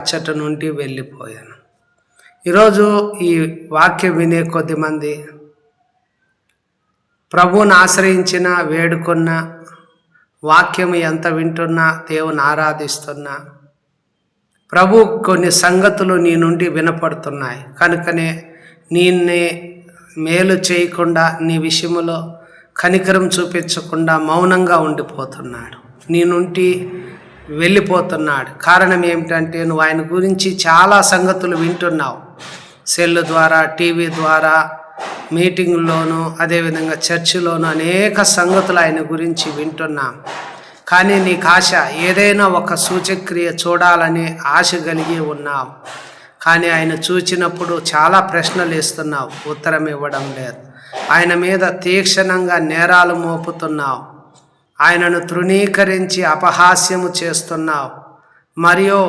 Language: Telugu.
అచ్చట నుండి వెళ్ళిపోయాను. ఈరోజు ఈ వాక్యం వినే కొద్దిమంది ప్రభువుని ఆశ్రయించిన, వేడుకున్న, వాక్యం ఎంత వింటున్నా, దేవుని ఆరాధిస్తున్నా, ప్రభు కొన్ని సంగతులు నీ నుండి వినపడుతున్నాయి కనుకనే నిన్నే మేలు చేయకుండా, నీ విషయంలో కనికరం చూపించకుండా మౌనంగా ఉండిపోతున్నాడు, నీ నుండి వెళ్ళిపోతున్నాడు. కారణం ఏమిటంటే నువ్వు ఆయన గురించి చాలా సంగతులు వింటున్నావు. సెల్ ద్వారా, టీవీ ద్వారా, మీటింగ్లోను, అదేవిధంగా చర్చిలోను అనేక సంగతులు ఆయన గురించి వింటున్నాం. కానీ నీకు ఆశ ఏదైనా ఒక సూచక్రియ చూడాలనే ఆశ కలిగి ఉన్నావు. కానీ ఆయన చూచినప్పుడు చాలా ప్రశ్నలు వేస్తున్నావు, ఉత్తరం ఇవ్వడం లేదు. ఆయన మీద తీక్షణంగా నేరాలు మోపుతున్నావు, ఆయనను తృణీకరించి అపహాస్యము చేస్తున్నావు, మరియు